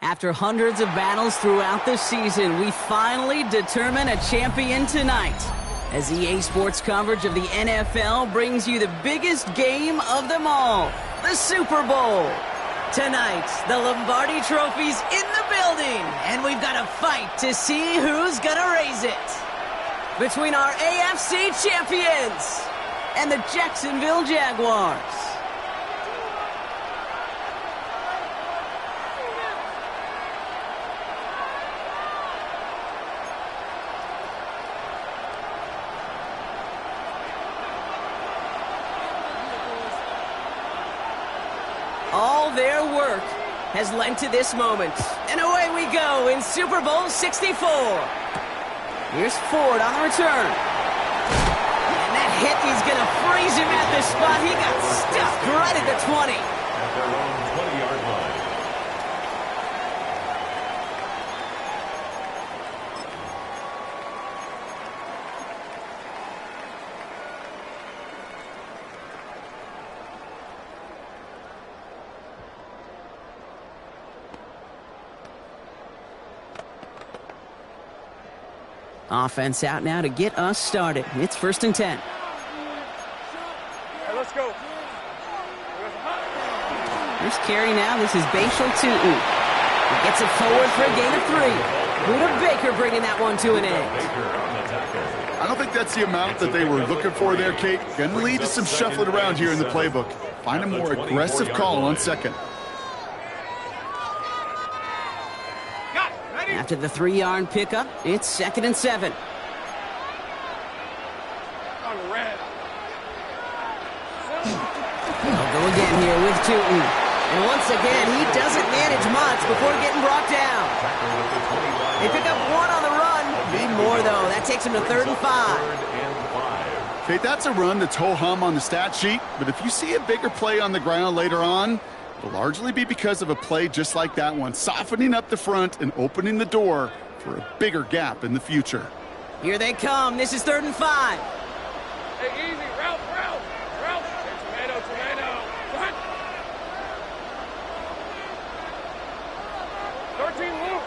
After hundreds of battles throughout the season, we finally determine a champion tonight. As EA Sports coverage of the NFL brings you the biggest game of them all, the Super Bowl. Tonight, the Lombardi Trophy's in the building, and we've got a fight to see who's gonna raise it. Between our AFC champions and the Jacksonville Jaguars. All their work has led to this moment. And away we go in Super Bowl 64. Here's Ford on the return. And that hit, he's going to freeze him at the spot. He got stuffed right at the 20. At their own 20-yard line. Offense out now to get us started. It's 1st and 10. Hey, let's go. Here's carry now. This is Bashal Tutu. He gets it forward for a gain of 3. Buda Baker bringing that one to an end. I don't think that's the amount that they were looking for there, Kate. Going to lead to some shuffling around here in the playbook. Find a more aggressive call on second. After the 3-yard pickup, it's 2nd and 7. They'll go again here with Tutu. And once again, he doesn't manage much before getting brought down. They pick up 1 on the run. Need more, though. That takes him to 3rd and 5. Kate, that's a run that's ho-hum on the stat sheet, but if you see a bigger play on the ground later on, it'll largely be because of a play just like that one, softening up the front and opening the door for a bigger gap in the future. Here they come. This is 3rd and 5. Hey, easy. Route. Tomato. Front. 13, loop.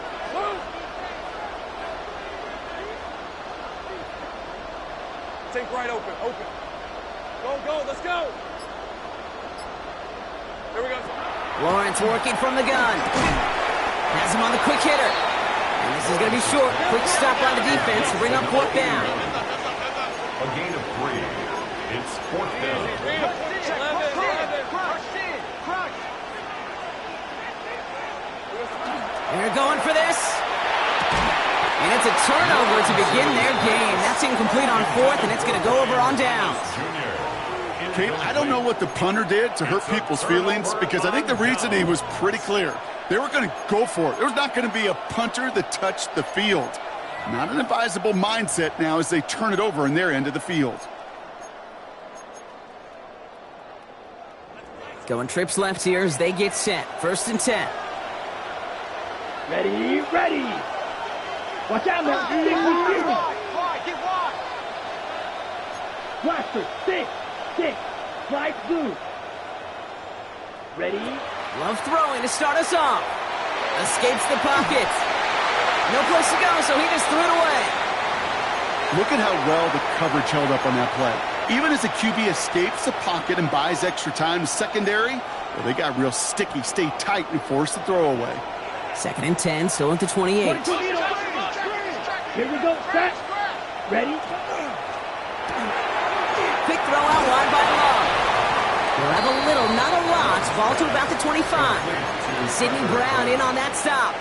Take right open. Go, let's go. Here we go. Lawrence working from the gun. Has him on the quick hitter. And this is going to be short. Quick stop by the defense to bring up 4th down. A gain of 3. It's 4th down. They're going for this. And it's a turnover to begin their game. That's incomplete on 4th, and it's going to go over on downs. Kate, I don't know what the punter did to hurt people's feelings because I think the reasoning was pretty clear. They were going to go for it. There was not going to be a punter that touched the field. Not an advisable mindset now as they turn it over in their end of the field. Going trips left here as they get set. 1st and 10. Ready. Watch out now. Get wide. Blaster, stick. Slide through. Ready? Love throwing to start us off. Escapes the pocket. No place to go, so he just threw it away. Look at how well the coverage held up on that play. Even as the QB escapes the pocket and buys extra time to secondary, well, they got real sticky, stay tight, and force the throw away. 2nd and 10, still at the 28. Here we go, set. Ready? Quick throw out wide by Love. We'll have a little, not a lot. Ball to about the 25. And Sidney Brown in on that stop.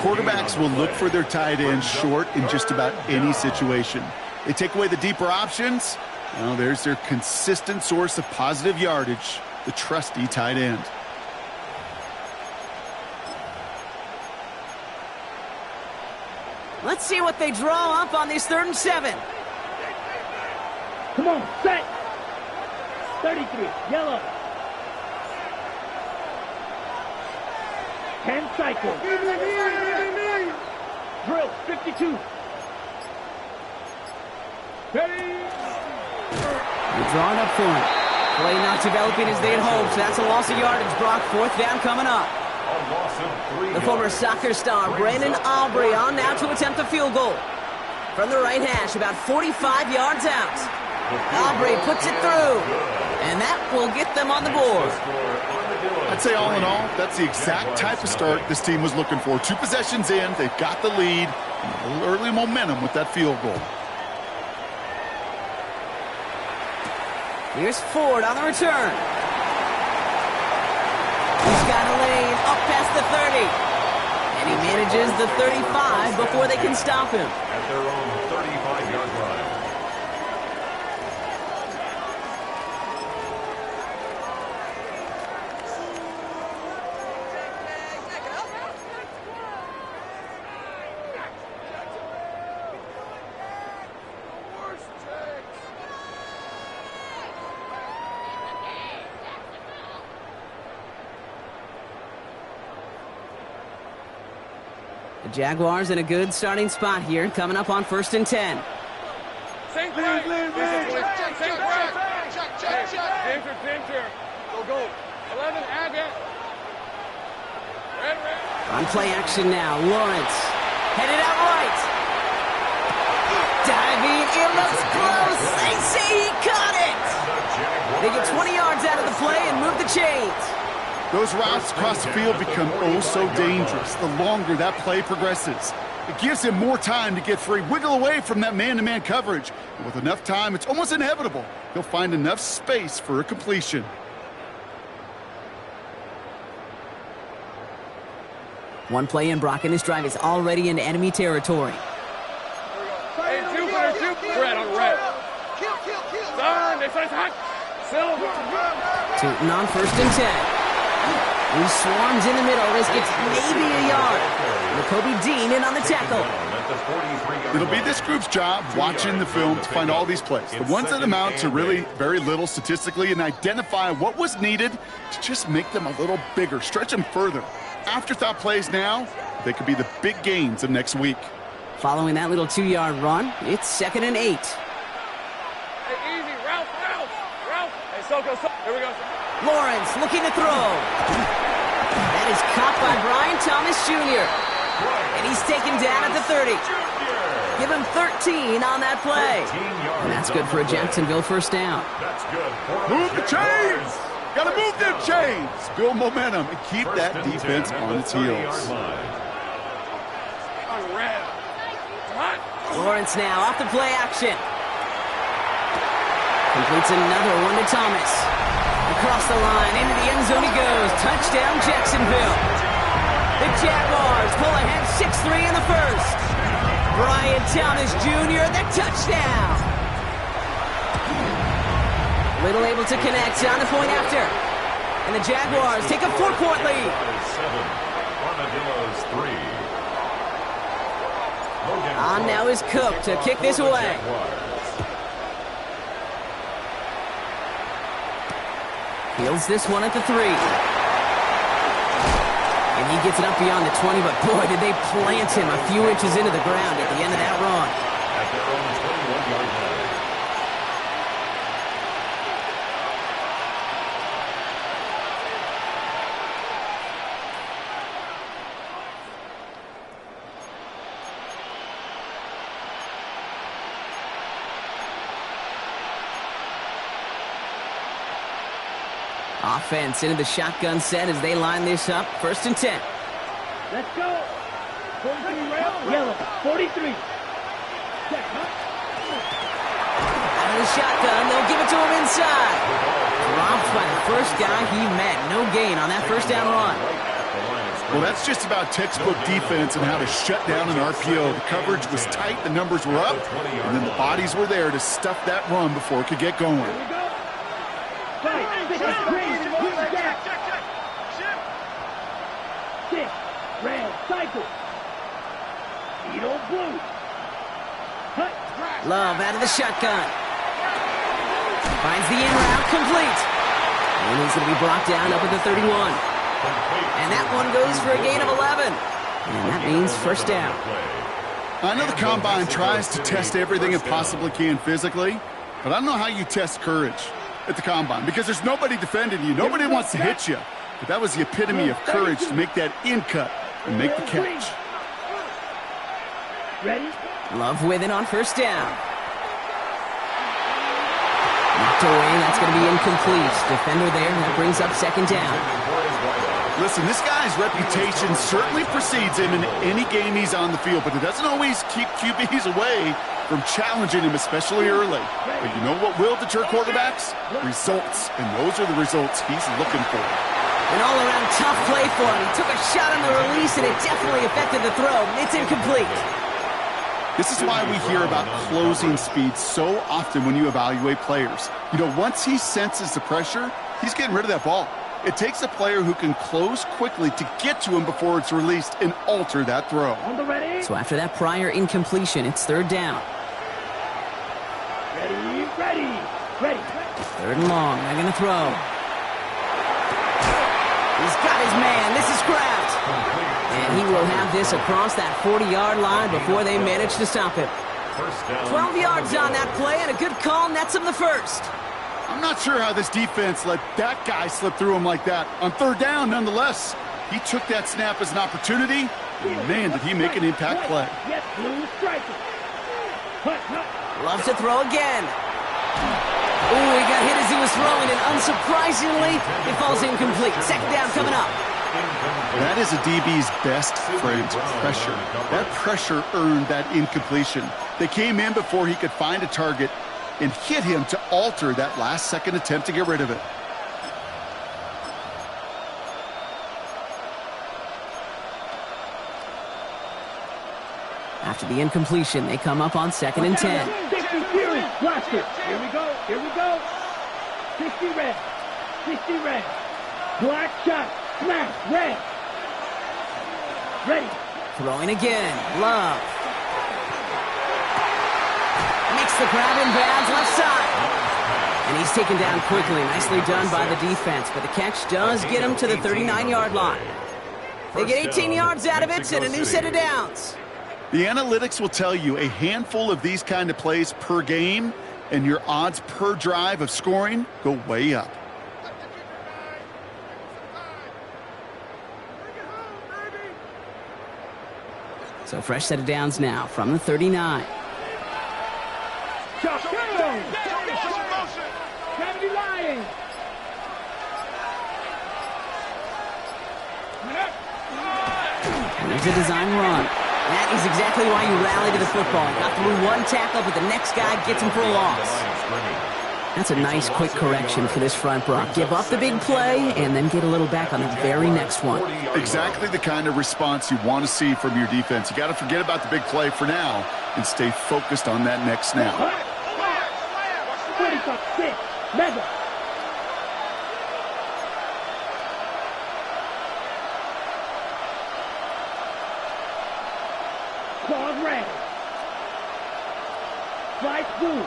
Quarterbacks will look for their tight end short in just about any situation. They take away the deeper options. Well, there's their consistent source of positive yardage, the trusty tight end. Let's see what they draw up on this 3rd and 7. Come on, set. 33, yellow. 10 cycles. Drill, 52. Ready. They're drawing up for him. Play not developing as they had hoped, so that's a loss of yardage. Brock, 4th down coming up. The former soccer star, Brandon Aubrey, on now to attempt a field goal. From the right hash, about 45 yards out. Aubrey puts it through, and that will get them on the board. I'd say all in all, that's the exact type of start this team was looking for. 2 possessions in, they've got the lead, and a little early momentum with that field goal. Here's Ford on the return. He's got a lane up past the 30. And he manages the 35 before they can stop him. At their own 35-yard line. The Jaguars in a good starting spot here, coming up on 1st and 10. Same play. Danger. Go. 11, add it. Red. On play action now, Lawrence. Headed out right. Diving, it looks close. They say he caught it. They get 20 yards out of the play and move the chains. Those routes across the field become oh so dangerous the longer that play progresses. It gives him more time to get free, wiggle away from that man-to-man coverage. And with enough time, it's almost inevitable. He'll find enough space for a completion. One play in, Brock, and this drive is already into enemy territory. Hey, two. Red on red. Darn, they say it's hot. Silver. Tootin on 1st and 10. He swarms in the middle. This gets maybe a yard. Jacoby Dean in on the tackle. It'll be this group's job watching the film to find all these plays. The ones that amount to really very little statistically, and identify what was needed to just make them a little bigger, stretch them further. Afterthought plays now, they could be the big gains of next week. Following that little 2-yard run, it's 2nd and 8. Hey, easy. Ralph. Hey, Soko. Here we go. Lawrence looking to throw. That is caught by Brian Thomas Jr. And he's taken down at the 30. Give him 13 on that play. And that's good for a Jacksonville 1st down. That's good. Move the chains! Gotta move them chains! Build momentum and keep that defense on its heels. On red. Hot. Lawrence now off the play action. Completes another one to Thomas. Across the line, into the end zone he goes. Touchdown, Jacksonville. The Jaguars pull ahead 6-3 in the 1st. Brian Thomas Jr., the touchdown. Little able to connect on the point after. And the Jaguars take a 4-point lead. 7. Armadillos 3. On now is Cook to kick this away. Fields this one at the 3. And he gets it up beyond the 20, but boy, did they plant him a few inches into the ground at the end of that run. At their own 21-yard line. Offense into the shotgun set as they line this up. 1st and 10. Let's go. 43 round. Yellow. 43. Check, Out of the shotgun, they'll give it to him inside. Dropped by the first guy he met. No gain on that 1st down run. Well, that's just about textbook defense and how to shut down an RPO. The coverage was tight, the numbers were up, and then the bodies were there to stuff that run before it could get going. Six, red, cycle. Speedo blue. Love out of the shotgun. Finds the in route complete. And he's going to be brought down up at the 31. And that one goes for a gain of 11. And that means first down. I know the Combine tries to test everything it possibly can physically, but I don't know how you test courage at the Combine because there's nobody defending you. Nobody wants to hit you. But that was the epitome of courage to make that in cut and make the catch. Ready? Love with it on first down. Knocked away, that's going to be incomplete. Defender there, that brings up second down. Listen, this guy's reputation certainly precedes him in any game he's on the field, but it doesn't always keep QBs away from challenging him, especially early. But you know what will deter quarterbacks? Results, and those are the results he's looking for. An all-around tough play for him. He took a shot on the release, and it definitely affected the throw. It's incomplete. This is why we hear about closing speed so often when you evaluate players. You know, once he senses the pressure, he's getting rid of that ball. It takes a player who can close quickly to get to him before it's released and alter that throw. On the ready. So after that prior incompletion, it's third down. Ready, ready, ready. Third and long, they're going to throw. He's got his man. This is Kraft. And he will have this across that 40-yard line before they manage to stop him. 12 yards on that play, and a good call nets him the first. I'm not sure how this defense let that guy slip through him like that. On third down, nonetheless, he took that snap as an opportunity, and man, did he make an impact play. Yes, blue striker. Loves to throw again. Ooh, he got hit as he was throwing, and unsurprisingly, it falls incomplete. Second down coming up. That is a DB's best friend, pressure. That pressure earned that incompletion. They came in before he could find a target and hit him to alter that last-second attempt to get rid of it. After the incompletion, they come up on 2nd and 10. 60 Fury, watch it. Here we go, here we go. 60 red, 60 red. Black shot, smash, red. Ready. Throwing again, Love. Makes the grab in bounds left side. And he's taken down quickly. Nicely done by the defense, but the catch does get him to the 39-yard line. They get 18 yards out of it and a new set of downs. The analytics will tell you a handful of these kind of plays per game, and your odds per drive of scoring go way up. So fresh set of downs now from the 39. Gravity lying. And there's a design run. That is exactly why you rally to the football. Got through one tackle, but the next guy gets him for a loss. That's a nice, quick correction for this front, Brock. Give up the big play, and then get a little back on the very next one. Exactly the kind of response you want to see from your defense. You got to forget about the big play for now and stay focused on that next snap. 26, mega. Claws red. Slice blue.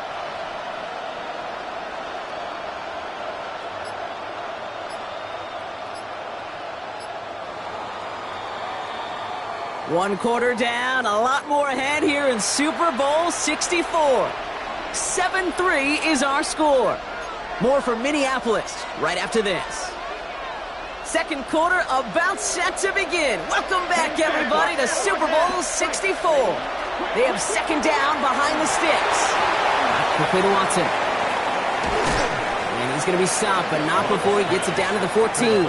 One quarter down, a lot more ahead here in Super Bowl 64. 7-3 is our score. More for Minneapolis right after this. Second quarter about set to begin. Welcome back, everybody, to Super Bowl 64. They have second down behind the sticks. Quickly to Watson. And he's going to be stopped, but not before he gets it down to the 14.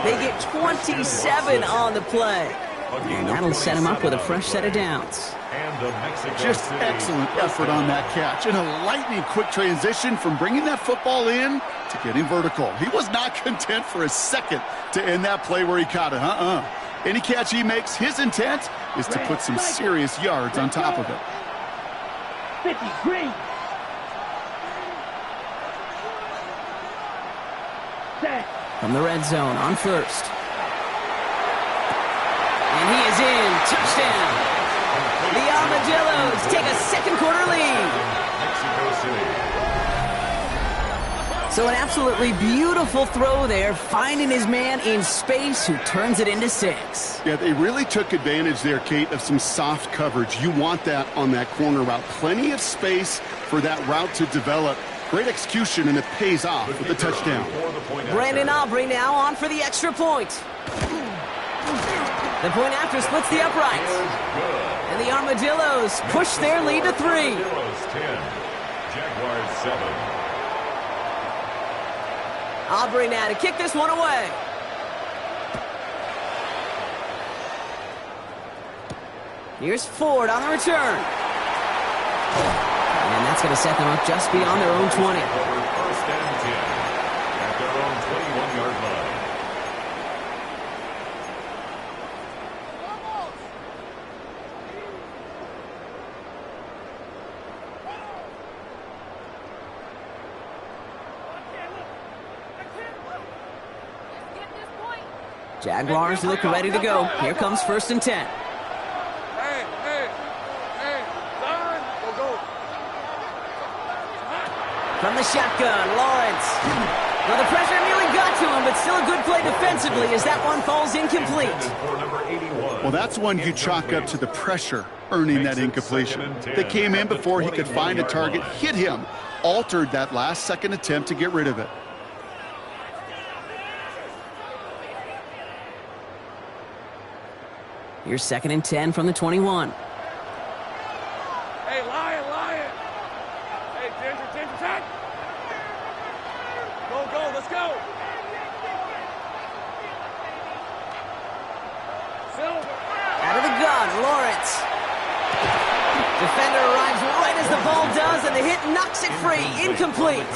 They get 27 on the play. And that'll set him up with a fresh set of downs. And the Mexico Just City excellent effort on that catch. And a lightning quick transition from bringing that football in to getting vertical. He was not content for a second to end that play where he caught it. Any catch he makes, his intent is to put some serious yards on top of it. 50, green. Set. From the red zone on first. And he is in. Touchdown. The Armadillos take a second quarter lead. Mexico City. So an absolutely beautiful throw there, finding his man in space who turns it into 6. Yeah, they really took advantage there, Kate, of some soft coverage. You want that on that corner route. Plenty of space for that route to develop. Great execution, and it pays off with the touchdown. Brandon Aubrey now on for the extra point. The point after splits the uprights. And the Armadillos push their lead to 3. Armadillos 10, Jaguars 7. Aubrey now to kick this one away. Here's Ford on the return. And that's going to set them up just beyond their own 20. First and 10 at their own 21-yard line. Jaguars look ready to go. Here comes first and 10. Hey, Don, go. From the shotgun, Lawrence. Well, the pressure nearly got to him, but still a good play defensively as that one falls incomplete. For number 81. Well, that's one you chalk up to the pressure earning that incompletion. They came in before he could find a target, hit him, altered that last-second attempt to get rid of it. Here's second and 10 from the 21. Hey, Lion. Hey, Ginger, tag. Go, let's go. Silver. Out of the gun, Lawrence. Defender arrives right as the ball does, and the hit knocks it free. Incomplete.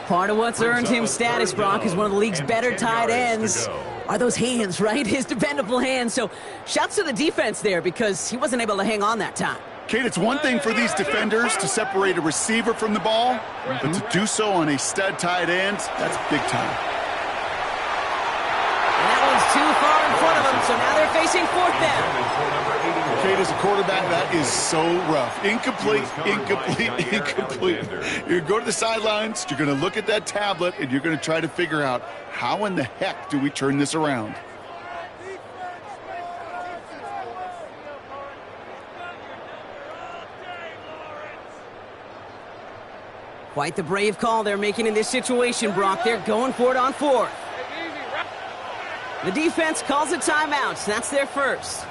Part of what's earned him status, Brock, is one of the league's better tight ends. Are those hands, right? His dependable hands. So shouts to the defense there because he wasn't able to hang on that time. Kate, it's one thing for these defenders to separate a receiver from the ball, but to do so on a stud tight end, that's big time. And that one's too far in front of him, so now they're facing fourth down. Kate, as a quarterback, that is so rough. Incomplete. You're going to go to the sidelines, you're going to look at that tablet, and you're going to try to figure out how in the heck do we turn this around? Quite the brave call they're making in this situation, Brock. They're going for it on fourth. The defense calls a timeout. That's their first.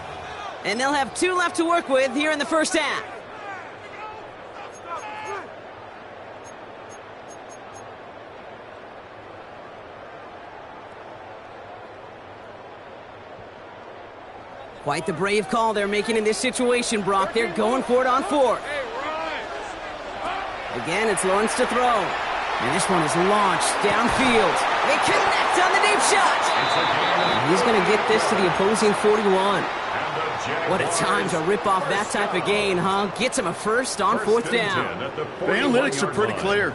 And they'll have 2 left to work with here in the first half. Quite the brave call they're making in this situation, Brock. They're going for it on fourth. Again, it's Lawrence to throw. And this one is launched downfield. They connect on the deep shot. And he's going to get this to the opposing 41. What a time to rip off that type of gain, huh? Gets him a first on fourth down. The analytics are pretty clear.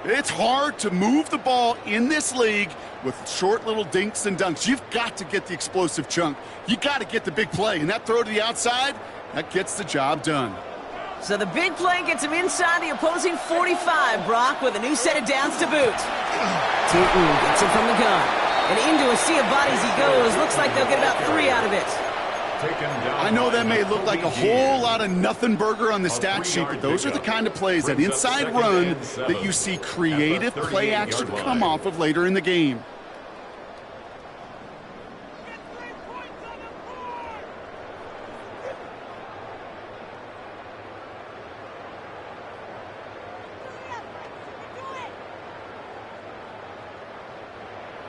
It's hard to move the ball in this league with short little dinks and dunks. You've got to get the explosive chunk. You got to get the big play. And that throw to the outside, that gets the job done. So the big play gets him inside the opposing 45, Brock, with a new set of downs to boot. Tootin gets it from the gun. And into a sea of bodies he goes. Looks like they'll get about 3 out of it. I know that may look like a whole lot of nothing burger on the stat sheet, but those are the kind of plays, that inside run, that you see creative play action come off of later in the game.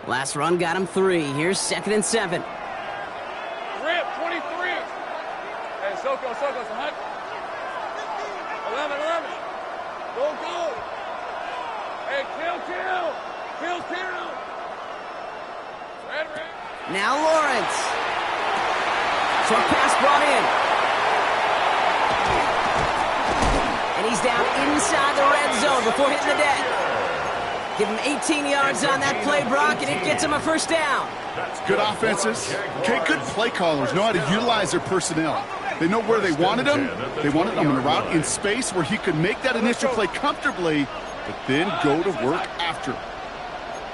Last run got him 3. Here's second and 7. Rip, 23. Hey, Soko, Hunt. 11. Go. Hey, kill. Red. Now Lawrence. Short pass brought in. And he's down inside the red zone before hitting the deck. Give him 18 yards on that play, Brock, and it gets him a first down. Good offenses. Okay, good play callers know how to utilize their personnel. They know where they wanted him. They wanted him on a route in space where he could make that initial play comfortably, but then go to work after.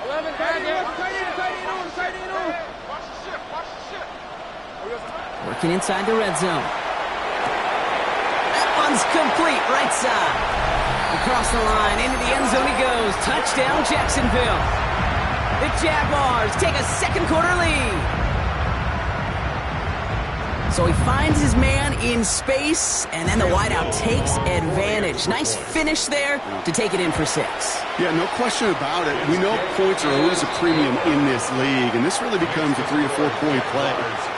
11, tight end on. Working inside the red zone. That one's complete, right side. Across the line, into the end zone he goes. Touchdown, Jacksonville. The Jaguars take a second quarter lead. So he finds his man in space, and then the wideout takes advantage. Nice finish there to take it in for 6. Yeah, no question about it. We know points are always a premium in this league, and this really becomes a 3 or 4 point play.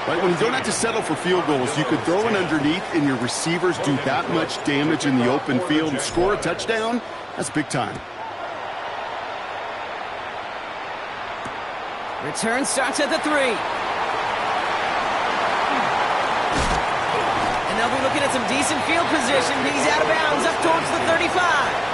Right? When you don't have to settle for field goals, you could throw it underneath, and your receivers do that much damage in the open field and score a touchdown. That's big time. Return starts at the 3. And they'll be looking at some decent field position. He's out of bounds up towards the 35.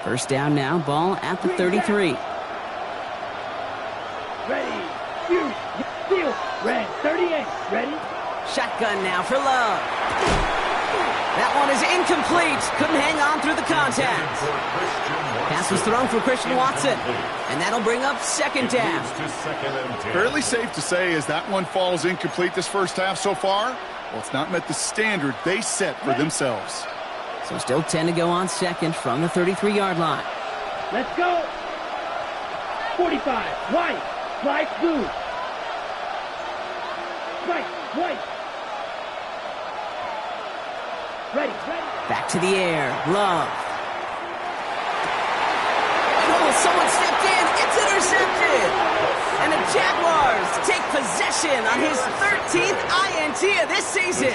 First down now, ball at the 33. Ready, shoot, steal, red, 38, ready? Shotgun now for Love. That one is incomplete. Couldn't hang on through the contact. Pass was thrown for Christian Watson, and that'll bring up second down. Fairly safe to say as that one falls incomplete this first half so far, well, it's not met the standard they set for themselves. So still 10 to go on second from the 33-yard line. Let's go. 45, white, fly blue. White. Ready. Back to the air, Love. Oh, someone stepped in. It's intercepted. And the Jaguars take possession on his 13th INT of this season.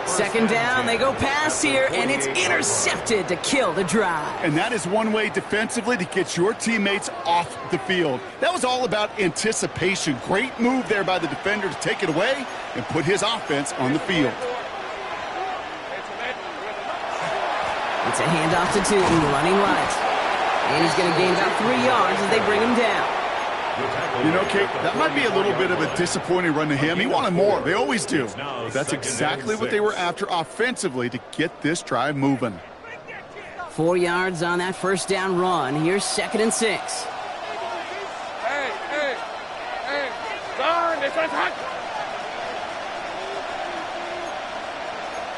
Second down, they go pass here, and it's intercepted to kill the drive. And that is one way defensively to get your teammates off the field. That was all about anticipation. Great move there by the defender to take it away and put his offense on the field. It's a handoff to Tootin, running right. And he's going to gain about 3 yards as they bring him down. You know, Kate, that might be a little bit of a disappointing run to him. He wanted more. They always do. But that's exactly what they were after offensively to get this drive moving. 4 yards on that first down run. Here's 2nd and 6. Hey. Darn, this one's hot.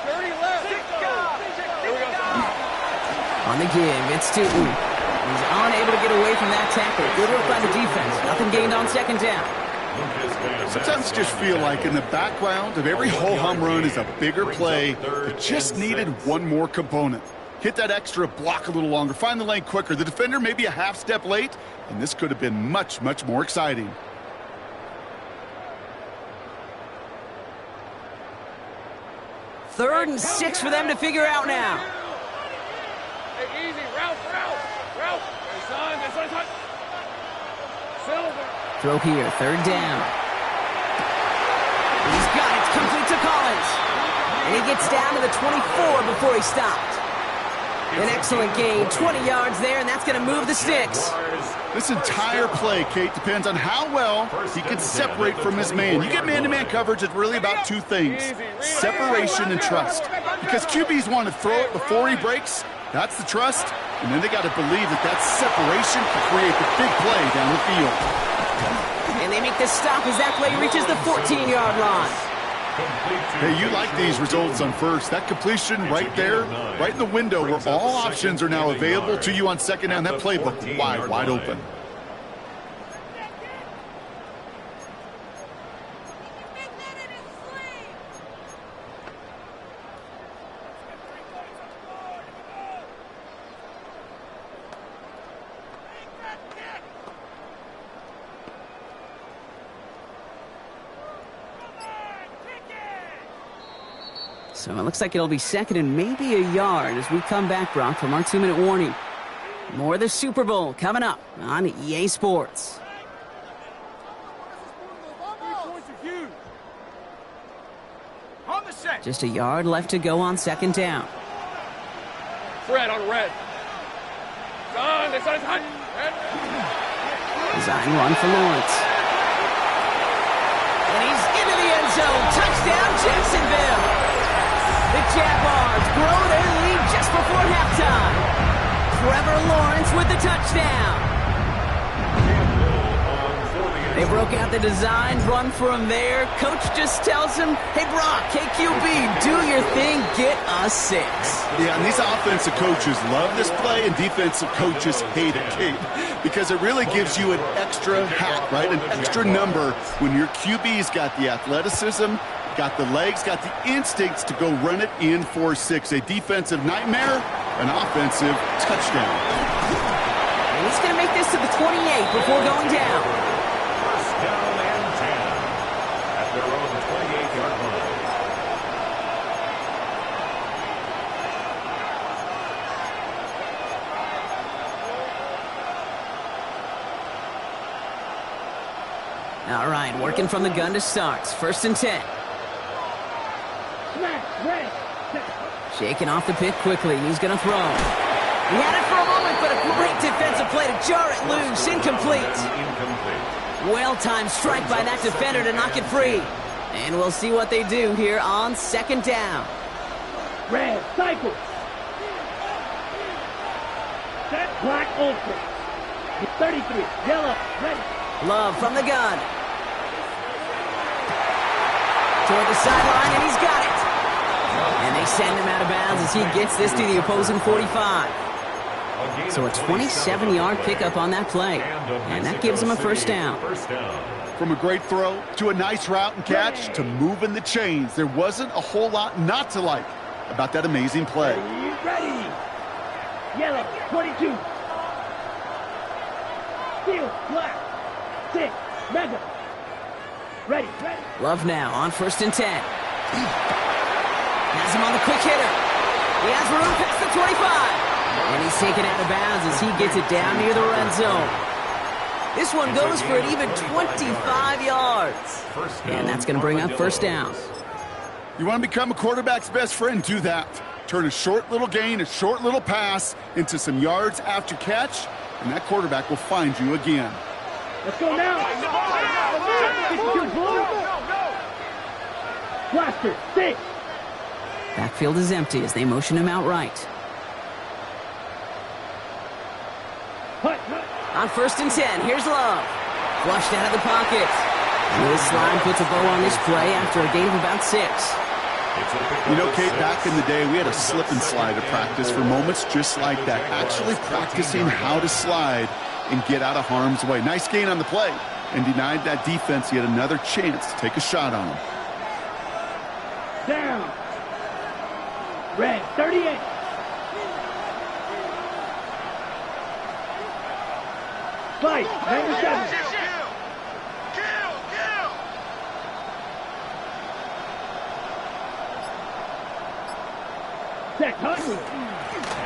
30 left. Here we go. On the give, it's Tootin. He's unable to get away from that tackle. Good work by the defense. Nothing gained on second down. Sometimes you just feel like in the background of every ho-hum run is a bigger play that just needed one more component. Hit that extra block a little longer. Find the lane quicker. The defender may be a half step late, and this could have been much, much more exciting. Third and 6 for them to figure out now. Hey, easy. Route. Hey, son, this one's hot. Silver. Throw here, third down. He's got it, complete to Collins. And he gets down to the 24 before he stopped. An excellent gain, 20 yards there, and that's going to move the sticks. This entire play, Kate, depends on how well he can separate from his man. You get man-to-man coverage, it's really about two things, separation and trust. Because QBs want to throw it before he breaks, that's the trust, and then they got to believe that that separation can create the big play down the field. And they make the stop as that play reaches the 14-yard line. Hey, you like these results on first. That completion right there, right in the window where all options are now available to you on second down. That playbook wide open. So it looks like it'll be second and maybe a yard as we come back, Brock, from our 2-minute warning. More of the Super Bowl coming up on EA Sports. Just a yard left to go on second down. Fred on red. Design run for Lawrence. And he's into the end zone. Touchdown, Jacksonville. The Jaguars grow their lead just before halftime. Trevor Lawrence with the touchdown. They broke out the design run for him there. Coach just tells him, hey, Brock, hey, QB, do your thing, get us 6. Yeah, and these offensive coaches love this play, and defensive coaches hate it, Kate, because it really gives you an extra hat, right, an extra number when your QB's got the athleticism, got the legs, got the instincts to go run it in for 6. A defensive nightmare, an offensive touchdown. And he's going to make this to the 28 before going down. First down and 10 at their own 28-yard line. All right, working from the gun to start. First and 10. Shaking off the pick quickly, and he's going to throw. He had it for a moment, but a great defensive play to jar it loose. Incomplete. Well-timed strike by that defender to knock it free. And we'll see what they do here on second down. Red, cycle. Set, black, ultra. 33, yellow, ready. Love from the gun. Toward the sideline, and he's got it. And they send him out of bounds as he gets this to the opposing 45. So a 27-yard pickup on that play. And that gives him a first down. From a great throw to a nice route and catch to moving the chains, there wasn't a whole lot not to like about that amazing play. Ready. Yellow, 22. Steel, black. 6, mega. Ready. Love now on first and 10. Has him on the quick hitter. He has room past the 25. And he's taken out of bounds as he gets it down near the red zone. This one goes for an even 25 yards. And that's going to bring up first down. You want to become a quarterback's best friend? Do that. Turn a short little gain, a short little pass into some yards after catch, and that quarterback will find you again. Let's go now. Blaster, 6. Backfield is empty as they motion him out right. On first and 10, here's Love. Flushed out of the pocket. This line puts a bow on this play after a gain of about 6. You know, Kate, back in the day, we had a slip and slide at practice for moments just like that. Actually practicing how to slide and get out of harm's way. Nice gain on the play and denied that defense yet another chance to take a shot on him. Down. Red, 38. Fight, 97. Set,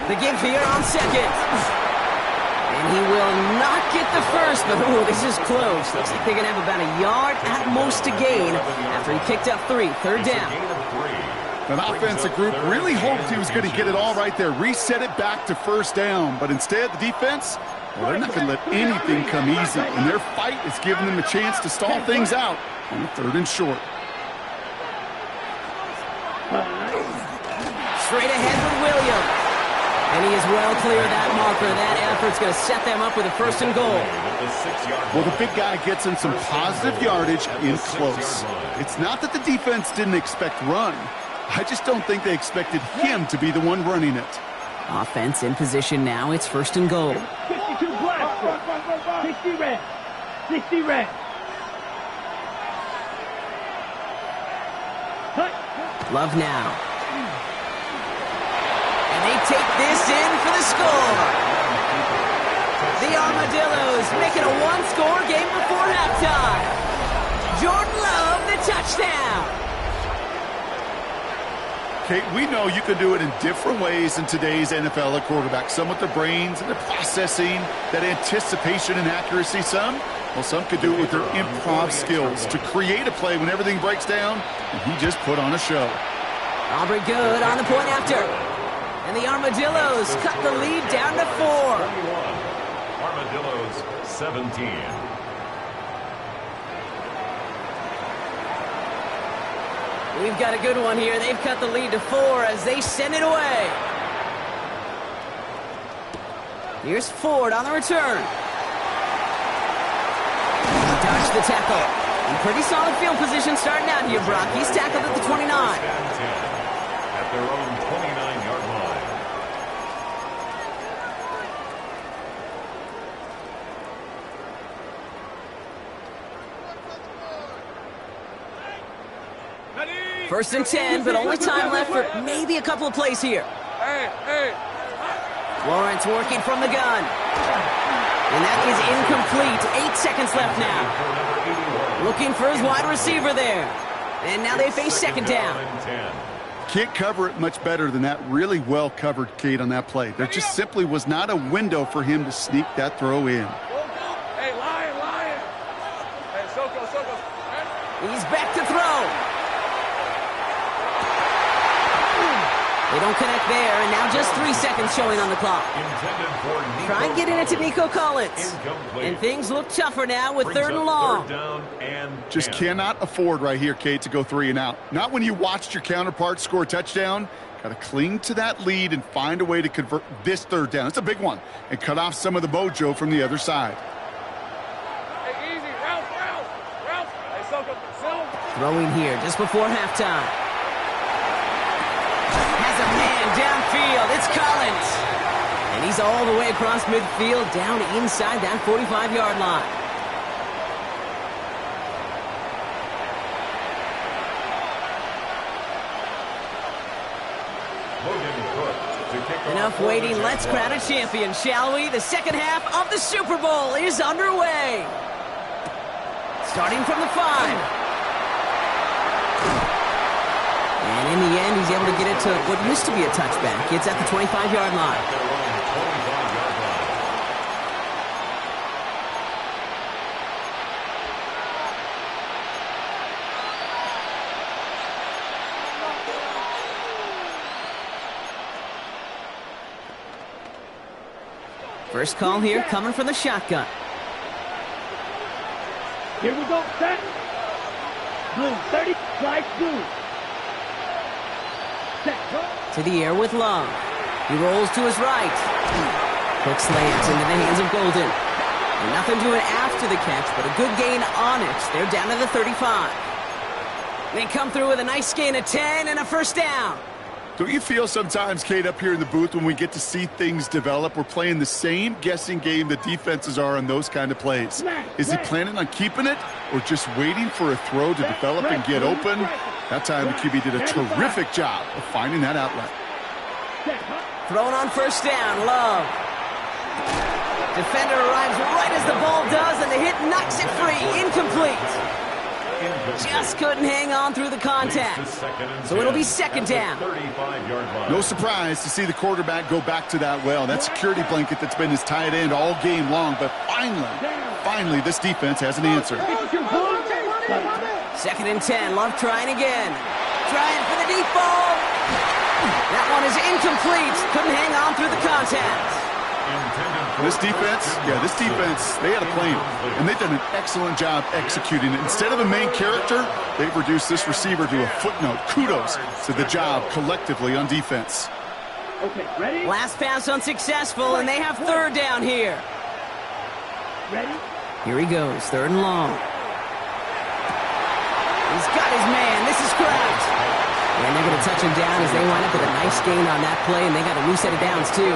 The give here on second. And he will not get the first, but oh, this is close. Looks like they're going to have about a yard at most to gain after he picked up 3. Third down. That offensive group really hoped he was going to get it all right there, reset it back to first down. But instead, the defense, well, they're not going to let anything come easy. And their fight is giving them a chance to stall things out on the 3rd and short. Straight ahead with Williams. And he is well clear of that marker. That effort's going to set them up with a 1st and goal. Well, the big guy gets in some positive yardage in close. It's not that the defense didn't expect run. I just don't think they expected him to be the one running it. Offense in position now. It's 1st and goal. 52 black. 60 red. 60 red. Love now. And they take this in for the score. The Armadillos make it a one-score game before halftime. Jordan Love, the touchdown. Kate, we know you can do it in different ways in today's NFL at quarterback. Some with their brains and their processing, that anticipation and accuracy. Some could do it with their improv skills to create a play when everything breaks down, and he just put on a show. Aubrey Good on the point after. And the Armadillos cut the lead down to 4. 21. Armadillos 17. We've got a good one here. They've cut the lead to 4 as they send it away. Here's Ford on the return. Dodged the tackle. In pretty solid field position starting out here, Brock. He's tackled at the 29. At their own 29-yard line. First and 10, but only time left for maybe a couple of plays here. Lawrence working from the gun. And that is incomplete. 8 seconds left now. Looking for his wide receiver there. And now they face 2nd down. Can't cover it much better than that. Really well covered, Kate, on that play. There just simply was not a window for him to sneak that throw in. Hey, Lion. Hey, Soko. He's back to throw. They don't connect there, and now just 3 seconds showing on the clock. Try and get in it to Nico Collins. And things look tougher now with 3rd and long. Just cannot afford right here, Kate, to go 3 and out. Not when you watched your counterpart score a touchdown. Got to cling to that lead and find a way to convert this 3rd down. It's a big one. And cut off some of the mojo from the other side. Hey, easy. Ralph. Hey, Soko. Throwing here just before halftime. Has a man downfield. It's Collins. And he's all the way across midfield down inside that 45-yard line. Enough waiting. Let's crown a champion, shall we? The 2nd half of the Super Bowl is underway. Starting from the 5. And in the end, he's able to get it to what used to be a touchback. It's at the 25-yard line. First call here coming from the shotgun. Here we go, set. Blue, 30, slide blue. To the air with Love. He rolls to his right. Quick slants into the hands of Golden. And nothing doing after the catch, but a good gain on it. They're down to the 35. They come through with a nice gain of 10 and a 1st down. Don't you feel sometimes, Kate, up here in the booth when we get to see things develop, we're playing the same guessing game the defenses are on those kind of plays? Is he planning on keeping it or just waiting for a throw to develop and get open? That time the QB did a terrific job of finding that outlet. Thrown on 1st down, Love. Defender arrives right as the ball does, and the hit knocks it free. Incomplete. Just couldn't hang on through the contact. So it'll be 2nd down. No surprise to see the quarterback go back to that well. That security blanket that's been his tight end all game long. But finally, this defense has an answer. 2nd and 10. Love trying again. Trying for the deep ball. That one is incomplete. Couldn't hang on through the contact. This defense, they had a plan, and they've done an excellent job executing it. Instead of a main character, they've reduced this receiver to a footnote. Kudos to the job collectively on defense. Okay, ready? Last pass unsuccessful, and they have third down here. Ready? Here he goes, third and long. He's got his man. This is Kraft. And they're going to touch him down as they wind up with a nice gain on that play, and they got a new set of downs, too.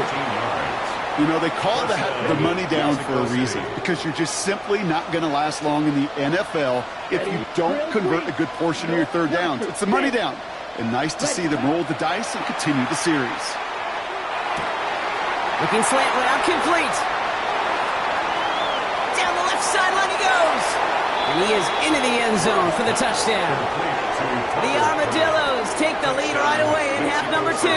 You know, they call the money down for a reason, because you're just simply not going to last long in the NFL if you don't convert a good portion of your third downs. It's the money down. And nice to see them roll the dice and continue the series. Looking slant route, complete. Down the left sideline he goes. And he is into the end zone for the touchdown. The Armadillos take the lead right away in half number 2.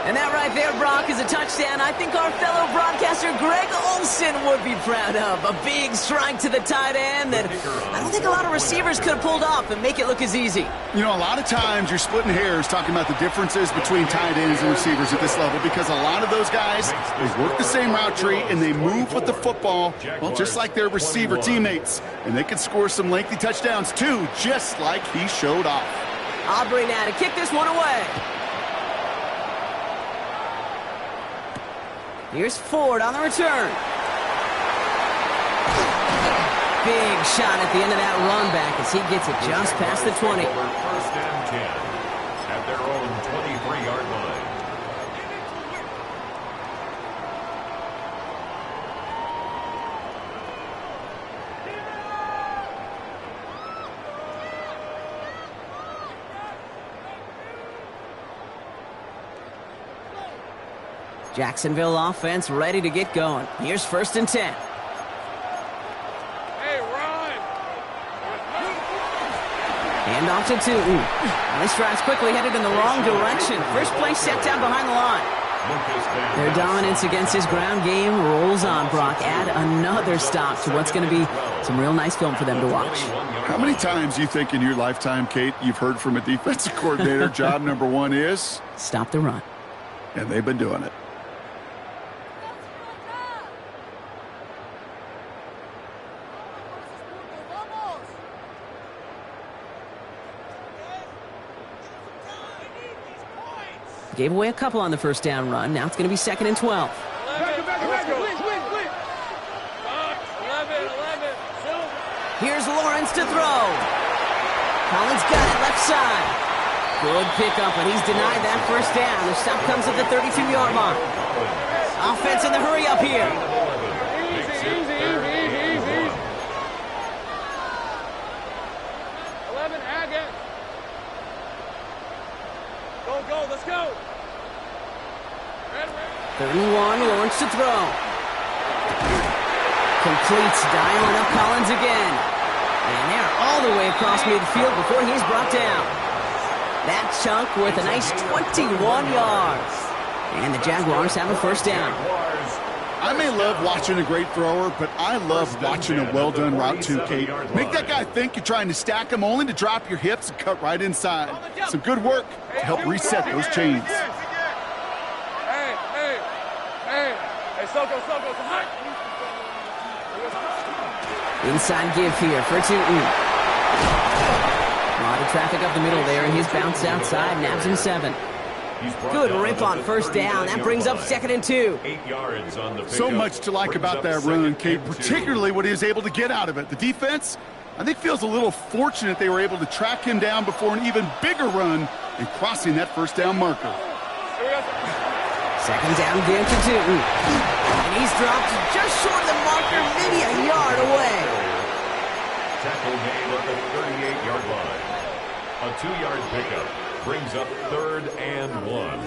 And that right there, Brock, is a touchdown I think our fellow broadcaster Greg Olson would be proud of. A big strike to the tight end that I don't think a lot of receivers could have pulled off and make it look as easy. You know, a lot of times you're splitting hairs talking about the differences between tight ends and receivers at this level, because a lot of those guys, they work the same route tree and they move with the football, well, just like their receiver teammates. And they can score some lengthy touchdowns too, just like he showed off. Aubrey now to kick this one away. Here's Ford on the return. Big shot at the end of that run back as he gets it just past the 20. First and 10 at their own 23-yard line. Jacksonville offense ready to get going. Here's first and 10. Hey, run! Hand off to Tootin. This drive's quickly headed in the wrong direction. First play set down behind the line. Their dominance against his ground game rolls on, Brock. Add another stop to what's going to be some real nice film for them to watch. How many times do you think in your lifetime, Kate, you've heard from a defensive coordinator, job number 1 is? Stop the run. And they've been doing it. Gave away a couple on the first down run. Now it's going to be second and 12. Here's Lawrence to throw. Collins got it left side. Good pickup, but he's denied that first down. The stop comes at the 32-yard mark. Offense in the hurry up here. Easy. 11, Agate. Go, let's go. Third and 1, Lawrence to throw. Completes, dialing up Collins again. And they're all the way across midfield before he's brought down. That chunk worth a nice 21 yards. And the Jaguars have a first down. I may love watching a great thrower, but I love watching a well-done route too, Kate. Make that guy think you're trying to stack him only to drop your hips and cut right inside. Some good work to help reset those chains. Hey, Soko, hot. Inside give here for Tootin. A lot of traffic up the middle there, and he's bounced outside, nabs him 7. Good rip on first down. That brings up second and 2. 8 yards on the So much to like about that run, Kate, particularly what he was able to get out of it. The defense, I think, feels a little fortunate they were able to track him down before an even bigger run and crossing that first down marker. Second down give to Tootin. And he's dropped just short of the marker, maybe a yard away. Tackle made at the 38-yard line. A 2-yard pickup brings up third and 1.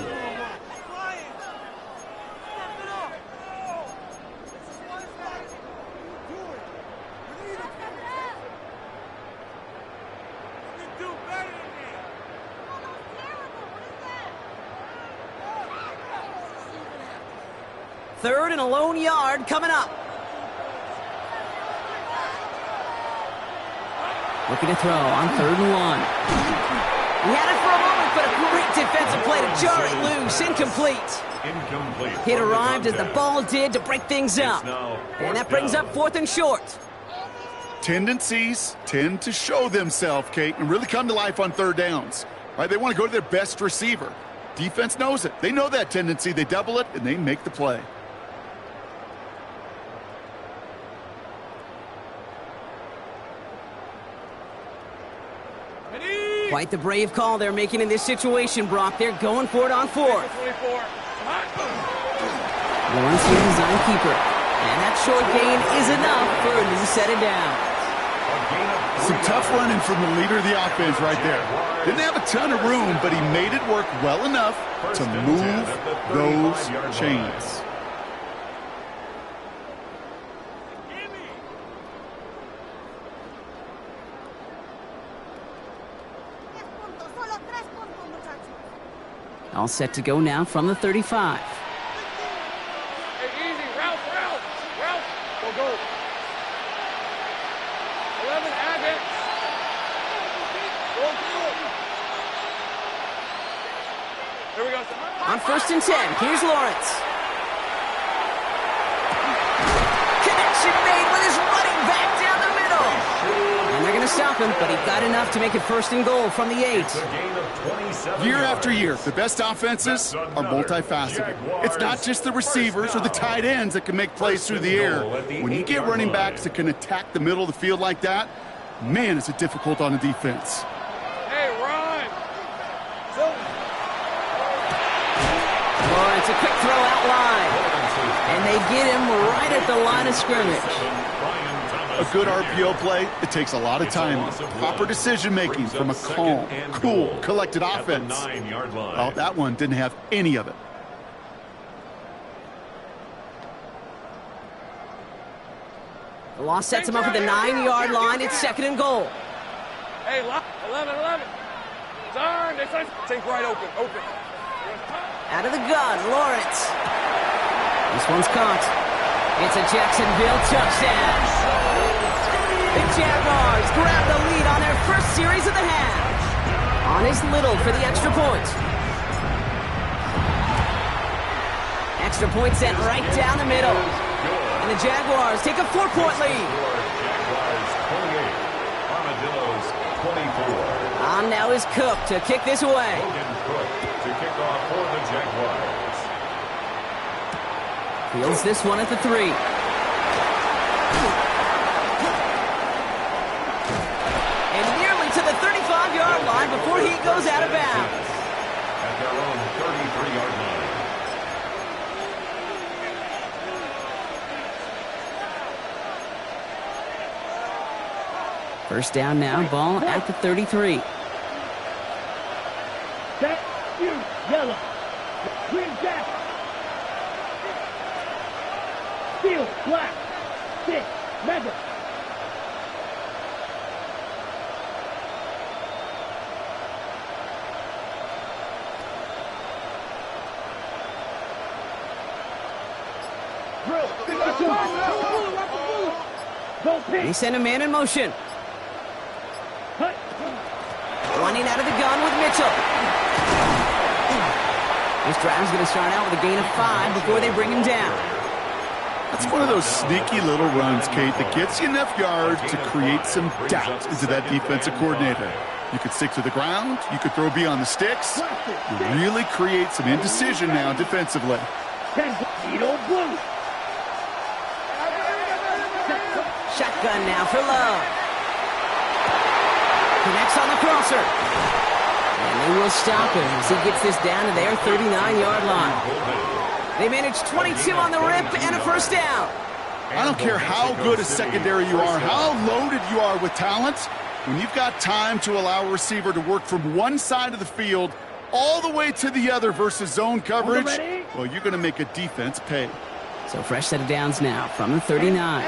Third and a lone yard coming up. Looking to throw on third and 1. He had it for a moment, but a great defensive play to jar it loose. Incomplete. Hit arrived as the ball did to break things up. And that brings up fourth and short. Tendencies tend to show themselves, Kate, and really come to life on third downs. right? They want to go to their best receiver. Defense knows it. They know that tendency. They double it, and they make the play. Quite the brave call they're making in this situation, Brock. They're going for it on fourth. Lawrence here, design keeper. And that short gain is enough for a new set of downs. Some tough running from the leader of the offense right there. Didn't have a ton of room, but he made it work well enough to move those chains. All set to go now from the 35. Hey, easy. Ralph. Go. 11, Agate. Go. Here we go. On 1st and 10, here's Lawrence. Connection made with his running back down the middle. And they're going to stop him, but he got enough to make it 1st and goal from the 8. Year after year, the best offenses are multifaceted. It's not just the receivers or the tight ends that can make plays through the air. When you get running backs that can attack the middle of the field like that, man, is it difficult on the defense. Hey, run. Lawrence, a quick throw out wide. And they get him right at the line of scrimmage. A good RPO play, it takes a lot of time. Proper decision-making from a calm, cool, collected offense. Well, that one didn't have any of it. The loss sets him up at the 9-yard line. It's 2nd and goal. Hey, 11. Turn. Take right open. Out of the gun, Lawrence. This one's caught. It's a Jacksonville touchdown. The Jaguars grab the lead on their first series of the half. On is Little for the extra point. Extra point sent right down the middle. And the Jaguars take a 4-point lead. Jaguars 28, Armadillos 24. On now is Cook to kick this away. Logan Cook to kick off for the Jaguars. Fields this one at the 3. And nearly to the 35-yard line before he goes out of bounds. At their own 33-yard line. First down now, ball at the 33. Set, you, yellow. Green jacket. Steel, black. 6, mega. They send a man in motion. Running out of the gun with Mitchell. This drive's going to start out with a gain of 5 before they bring him down. That's one of those sneaky little runs, Kate, that gets you enough yards to create some doubt into that defensive coordinator. You could stick to the ground. You could throw beyond the sticks. You really create some indecision now defensively. Shotgun now for Love. Connects on the crosser. And they will stop him as he gets this down to their 39-yard line. They manage 22 on the rip and a first down. I don't care how good a secondary you are, how loaded you are with talent. When you've got time to allow a receiver to work from one side of the field all the way to the other versus zone coverage, well, you're going to make a defense pay. So fresh set of downs now from the 39.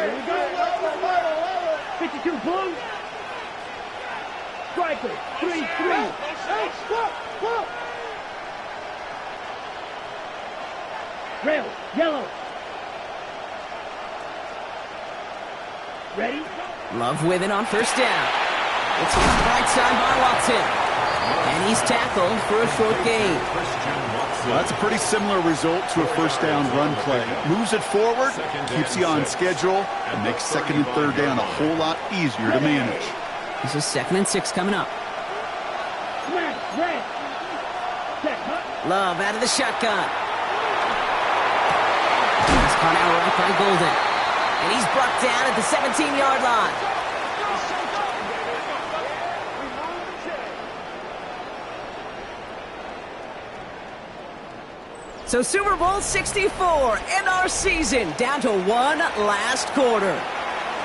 52 blue. Striker, 3-3. Rail, yellow. Ready? Love with it on first down. It's his right side by Watson. And he's tackled for a short gain. Well, that's a pretty similar result to a first down run play. Moves it forward, keeps you on schedule, and makes 2nd and 3rd down a whole lot easier to manage. This is 2nd and 6 coming up. Smash. Red. Set, huh? Love out of the shotgun. He's caught out right by Golden. And he's brought down at the 17-yard line. So Super Bowl 64 and our season down to one last quarter.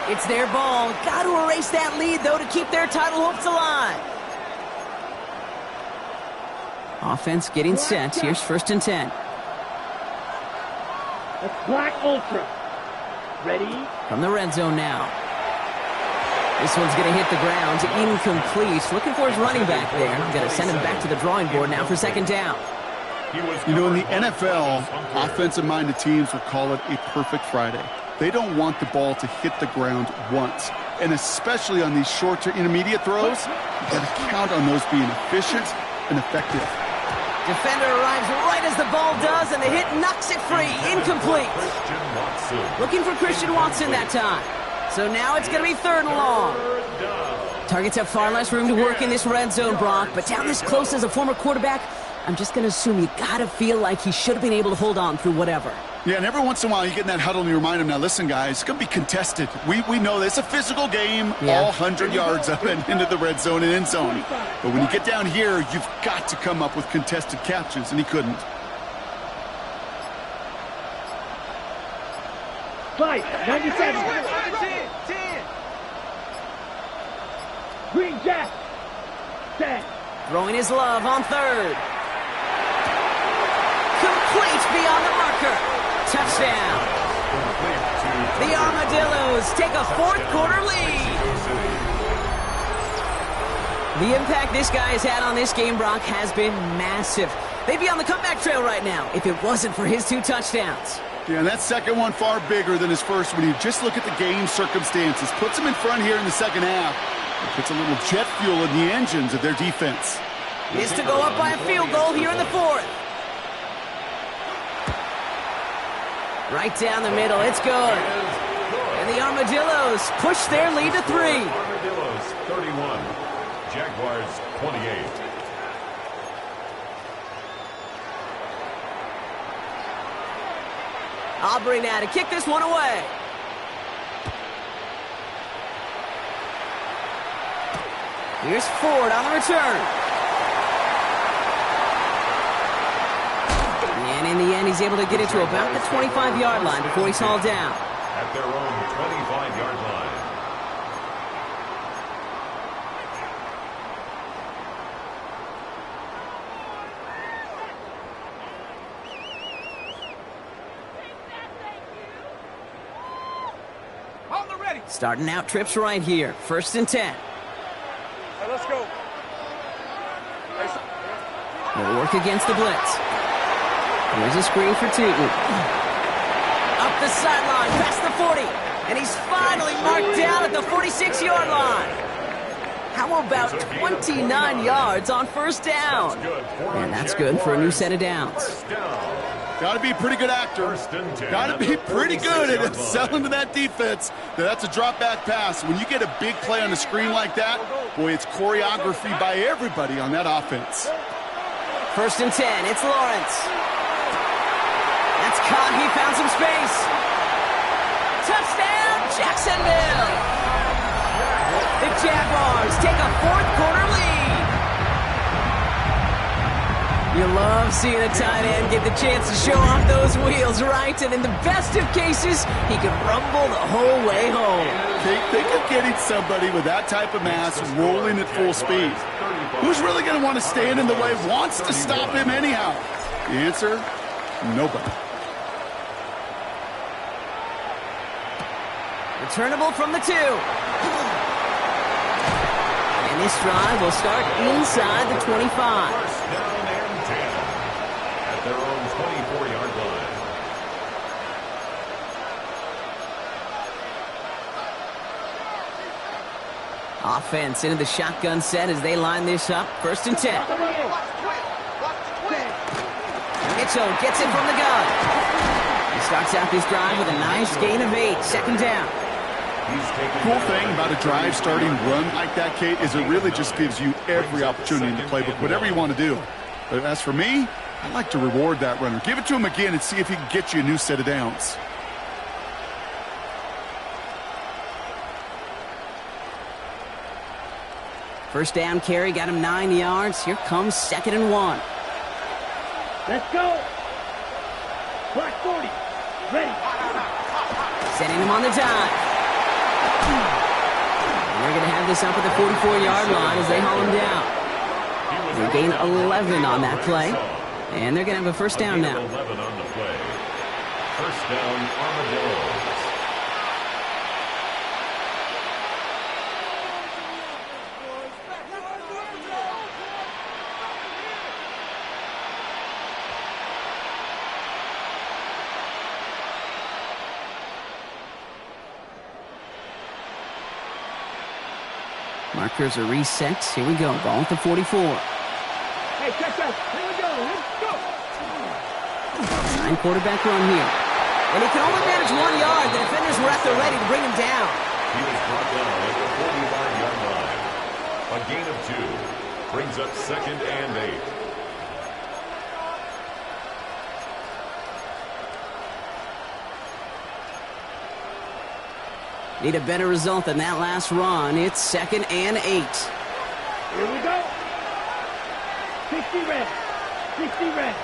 It's their ball. Got to erase that lead, though, to keep their title hopes alive. Offense getting set. Here's 1st and 10. That's Black Ultra. Ready? From the red zone now. This one's going to hit the ground. Incomplete. Looking for his running back there. Got to send him back to the drawing board now for 2nd down. You know, in the NFL, offensive-minded teams will call it a perfect Friday. They don't want the ball to hit the ground once. And especially on these short to intermediate throws, you've got to count on those being efficient and effective. Defender arrives right as the ball does, and the hit knocks it free. Incomplete. Looking for Christian Watson that time. So now it's going to be 3rd and long. Targets have far less room to work in this red zone, Brock, but down this close as a former quarterback, I'm just going to assume you got to feel like he should have been able to hold on through whatever. Yeah, and every once in a while you get in that huddle and you remind him, now listen, guys, it's going to be contested. We know this. It's a physical game, all 100 yards up and into the red zone and end zone. But when you get down here, you've got to come up with contested catches, and he couldn't. Fight, 97. 10. Green Jack. Set. Throwing his love on 3rd. Complete beyond the marker. Touchdown. The Armadillos take a 4th quarter lead. The impact this guy has had on this game, Brock, has been massive. They'd be on the comeback trail right now if it wasn't for his 2 touchdowns. Yeah, and that second one far bigger than his first when you just look at the game circumstances. Puts him in front here in the second half. It puts a little jet fuel in the engines of their defense. Is to go up by a field goal here in the 4th. Right down the middle, it's good. And the Armadillos push their lead to 3. Armadillos 31, Jaguars 28. Aubrey now to kick this one away. Here's Ford on the return. And in the end, he's able to get it to about the 25-yard line before he's hauled down. At their own 25-yard line. On the ready. Starting out trips right here. 1st and 10. Hey, let's go. They'll work against the blitz. Here's a screen for Tootin. Up the sideline, past the 40. And he's finally marked down at the 46-yard line. How about 29 yards on 1st down? And that's good for a new set of downs. Got to be a pretty good actor. Got to be pretty good at selling to that defense. That's a drop-back pass. When you get a big play on the screen like that, boy, it's choreography by everybody on that offense. 1st and 10, it's Lawrence. That's caught, he found some space. Touchdown, Jacksonville! The Jaguars take a 4th quarter lead. You love seeing a tight end get the chance to show off those wheels, right? And in the best of cases, he can rumble the whole way home. Think of getting somebody with that type of mass rolling at full speed. Who's really going to want to stand in the way, wants to stop him anyhow? The answer, nobody. Returnable from the 2. And this drive will start inside the 25. First down and 10 at their own 24-yard line. Offense into the shotgun set as they line this up. 1st and 10. Mitchell gets it from the gun. He starts out this drive with a nice gain of 8. 2nd down. Cool thing about a drive starting run like that, Kate, is it really just gives you every opportunity in the playbook, whatever you want to do. But as for me, I like to reward that runner. Give it to him again and see if he can get you a new set of downs. First down carry got him 9 yards. Here comes 2nd and 1. Let's go. Black 40. Ready. Setting him on the dive. And they're going to have this up at the 44-yard line as they haul him down. They gain 11 on that play. And they're going to have a first down now. 11 on the play. First down, Armadillos. Markers are reset. Here we go. Ball at the 44. Hey, check out. Here we go. Let's go. 9-quarterback run here. And he can only manage 1 yard. The defenders were at the ready to bring him down. He was brought down at the 45-yard line. A gain of 2 brings up 2nd and 8. Need a better result than that last run. It's 2nd and 8. Here we go. 60 red. 60 red.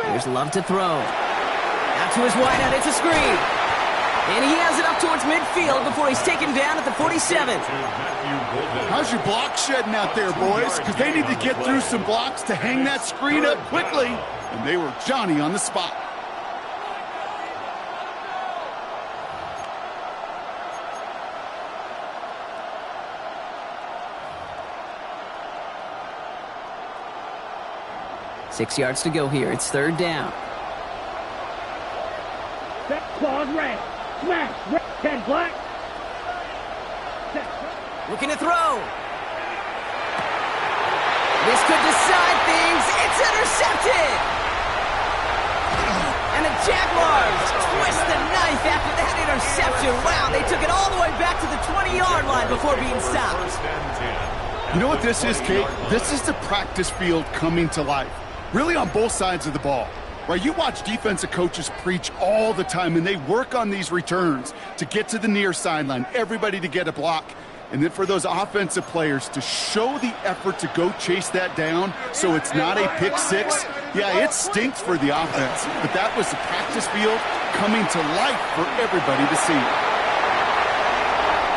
There's Love to throw. Out to his wideout. It's a screen. And he has it up towards midfield before he's taken down at the 47. How's your block shedding out there, boys? Because they need to get through some blocks to hang that screen up quickly. And they were Johnny on the spot. Six yards to go here. It's 3rd down. Set claws red. Smash. Red. 10 black. Looking to throw. This could decide things. It's intercepted. And the Jaguars twist the knife after that interception. Wow, they took it all the way back to the 20-yard line before being stopped. You know what this is, Kate? This is the practice field coming to life. Really on both sides of the ball. Right, you watch defensive coaches preach all the time, and they work on these returns to get to the near sideline, everybody to get a block. And then for those offensive players to show the effort to go chase that down so it's not a pick six. Yeah, it stinks for the offense, but that was the practice field coming to life for everybody to see.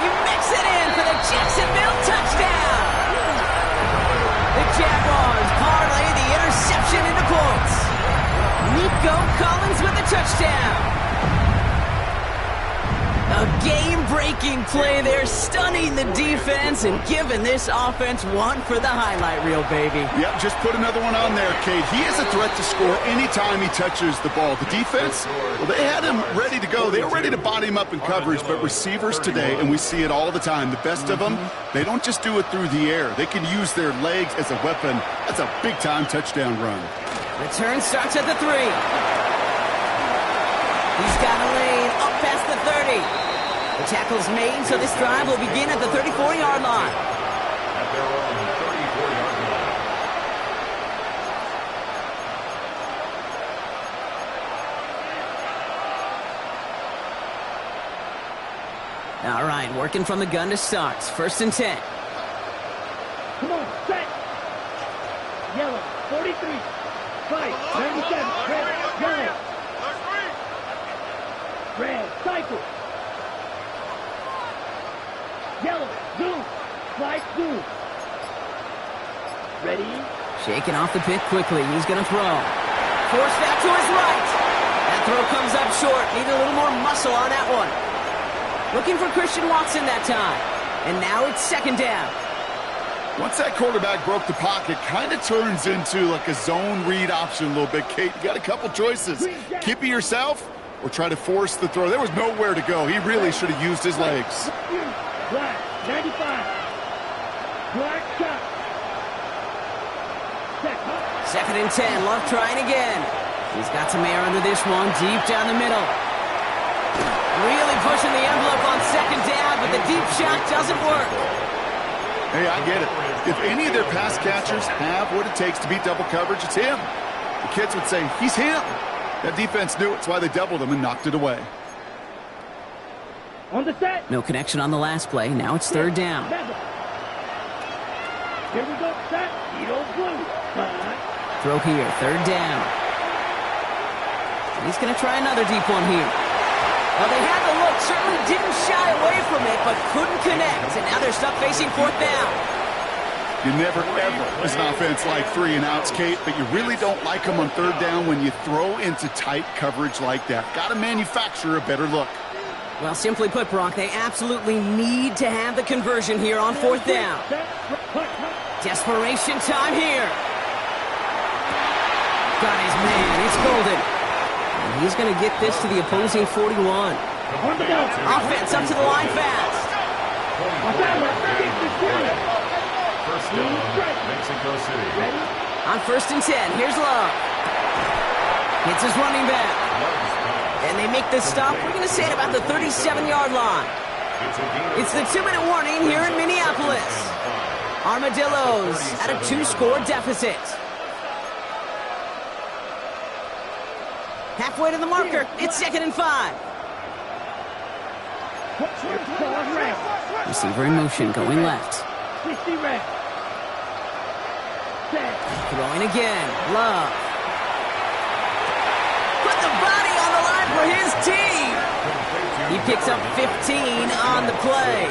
You mix it in for the Jacksonville touchdown. The Jaguars parlay the interception into points. Nico Collins with a touchdown. A game-breaking play there, stunning the defense and giving this offense one for the highlight reel, baby. Yep, just put another one on there, Kate. He is a threat to score anytime he touches the ball. The defense, well, they had him ready to go. They were ready to body him up in coverage, but receivers today, and we see it all the time, the best of them, they don't just do it through the air. They can use their legs as a weapon. That's a big-time touchdown run. Return starts at the 3. He's got a lane up past the 30. The tackle's made, so this drive will begin at the 34-yard line. At their own 34-yard line. All right, working from the gun to start. 1st and 10. Come on, set. Yellow, 43. Fight, 97. Red, yellow. Red, cycle. Yellow, zoom. Slide, zoom. Ready? Shaking off the pick quickly. He's going to throw. Force back to his right. That throw comes up short. Need a little more muscle on that one. Looking for Christian Watson that time. And now it's 2nd down. Once that quarterback broke the pocket, kind of turns into like a zone read option a little bit. Kate, you got a couple choices. Keep it yourself or try to force the throw. There was nowhere to go. He really should have used his legs. Black, 95. Black shot. Second and 10. Love trying again. He's got some air under this one, deep down the middle. Really pushing the envelope on second down, but the deep shot doesn't work. Hey, I get it. If any of their pass catchers have what it takes to beat double coverage, it's him. The kids would say, he's him. That defense knew it's why they doubled him and knocked it away. On the set. No connection on the last play. Now it's third down. Here we go, set. Edo blue. Throw here, third down. He's going to try another deep one here. Well, they had the look, certainly didn't shy away from it, but couldn't connect. And now they're stuck facing fourth down. You never, ever, as an offense, like 3 and outs, Kate, but you really don't like them on third down when you throw into tight coverage like that. Got to manufacture a better look. Well, simply put, Brock, they absolutely need to have the conversion here on fourth down. Desperation time here. Got his man. It's golden. And he's going to get this to the opposing 41. Offense up to the line fast. First down, Mexico City. On first and 10, here's Love. Hits his running back. And they make this stop, we're going to say, at about the 37-yard line. It's the 2-minute warning here in Minneapolis. Armadillos at a 2-score deficit. Halfway to the marker, it's second and 5. Receiver in motion, going left. Throwing again, Love. Put the body on the line for his team. He picks up 15 on the play.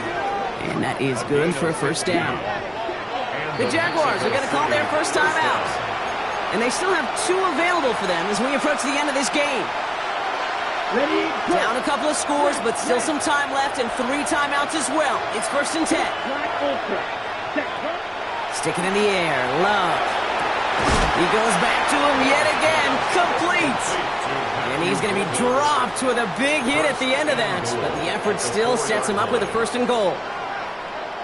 And that is good for a first down. The Jaguars are going to call their first time out. And they still have 2 available for them as we approach the end of this game. Down a couple of scores, but still some time left and 3 timeouts as well. It's first and 10. Sticking in the air, Love. He goes back to him yet again, complete. And he's going to be dropped with a big hit at the end of that. But the effort still sets him up with a first and goal.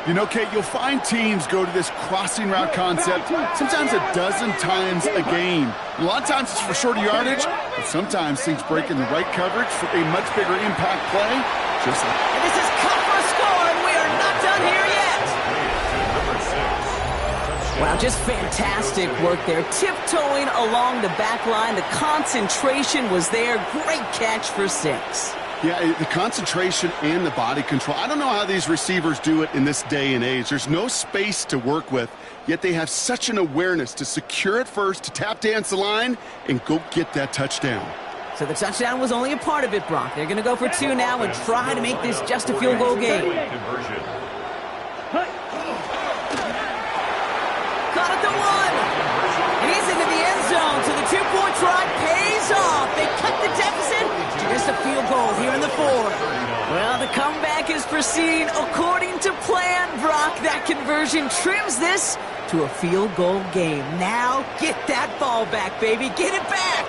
You know, Kate, you'll find teams go to this crossing route concept sometimes a dozen times a game. A lot of times it's for shorter yardage, but sometimes things break in the right coverage for a much bigger impact play. Just like. And this is cut for a score, and we are not done here yet. Wow, just fantastic work there. Tiptoeing along the back line. The concentration was there. Great catch for 6. Yeah, the concentration and the body control. I don't know how these receivers do it in this day and age. There's no space to work with, yet they have such an awareness to secure it first, to tap dance the line, and go get that touchdown. So the touchdown was only a part of it, Brock. They're going to go for 2 now and try to make this just a field goal game. Caught at the 1. And he's into the end zone, so the 2-point try pays off. They cut the deficit to just a field goal here in the 4th. Well, the comeback is proceeding according to plan, Brock. That conversion trims this to a field goal game. Now get that ball back, baby. Get it back.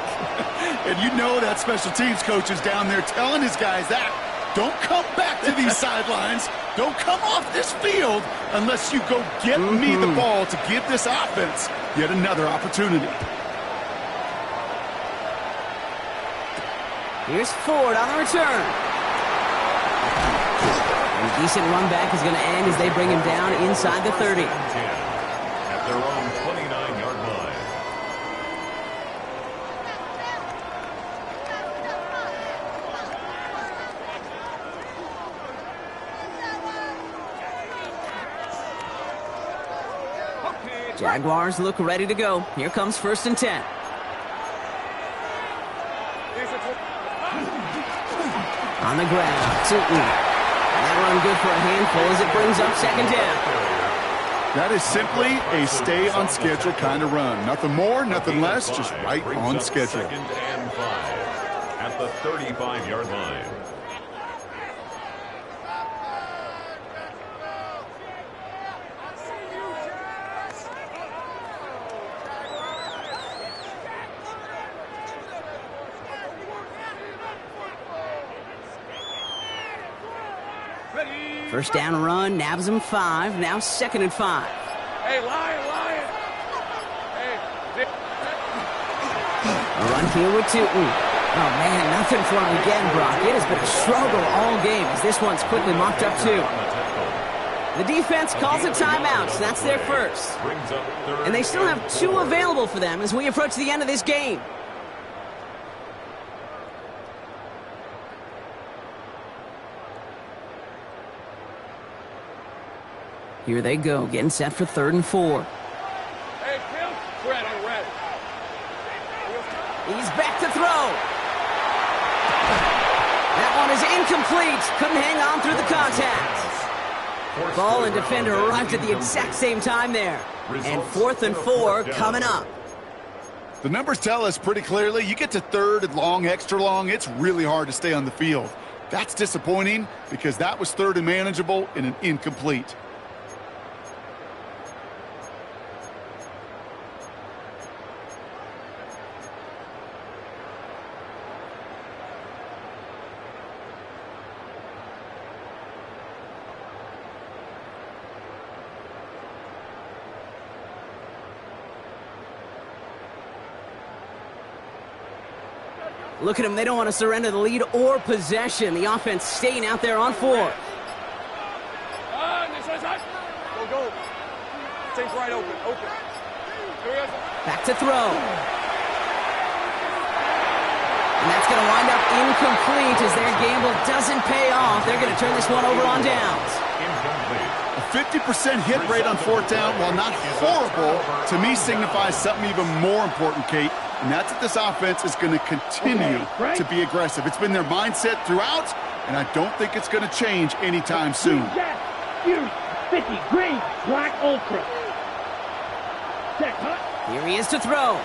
And you know that special teams coach is down there telling his guys that. Don't come back to these sidelines. Don't come off this field unless you go get me the ball to give this offense yet another opportunity. Here's Ford on the return. And a decent run back is going to end as they bring him down inside the 30. At their own 29-yard line. Jaguars look ready to go. Here comes first and 10. On the ground, Tootin. That run good for a handful as it brings up second down. That is simply a stay-on-schedule kind of run. Nothing more, nothing less, just right on schedule. Second and 5 at the 35-yard line. First down run, nabs him 5. Now second and 5. Hey, Lion! Hey, Run here with Tootin. Oh, man, nothing for him again, Brock. It has been a struggle all game as this one's quickly mopped up, too. The defense calls a timeout, so that's their first. And they still have 2 available for them as we approach the end of this game. Here they go, getting set for 3rd and 4. Hey, Phil. Red on red. He's back to throw. That one is incomplete. Couldn't hang on through the contact. Ball and defender arrived at the exact same time there. And 4th and 4 coming up. The numbers tell us pretty clearly, you get to 3rd and long, extra long, it's really hard to stay on the field. That's disappointing because that was 3rd and manageable and an incomplete. Look at them. They don't want to surrender the lead or possession. The offense staying out there on 4. This one's hot. Go. Stays right open. Here we go. Back to throw. And that's going to wind up incomplete as their gamble doesn't pay off. They're going to turn this one over on downs. A 50% hit rate on 4th down, while not horrible, to me signifies something even more important, Kate. And that's that this offense is going to continue to be aggressive. It's been their mindset throughout, and I don't think it's going to change anytime soon. Fuse 50 green, black ultra. Check, huh? Here he is to throw.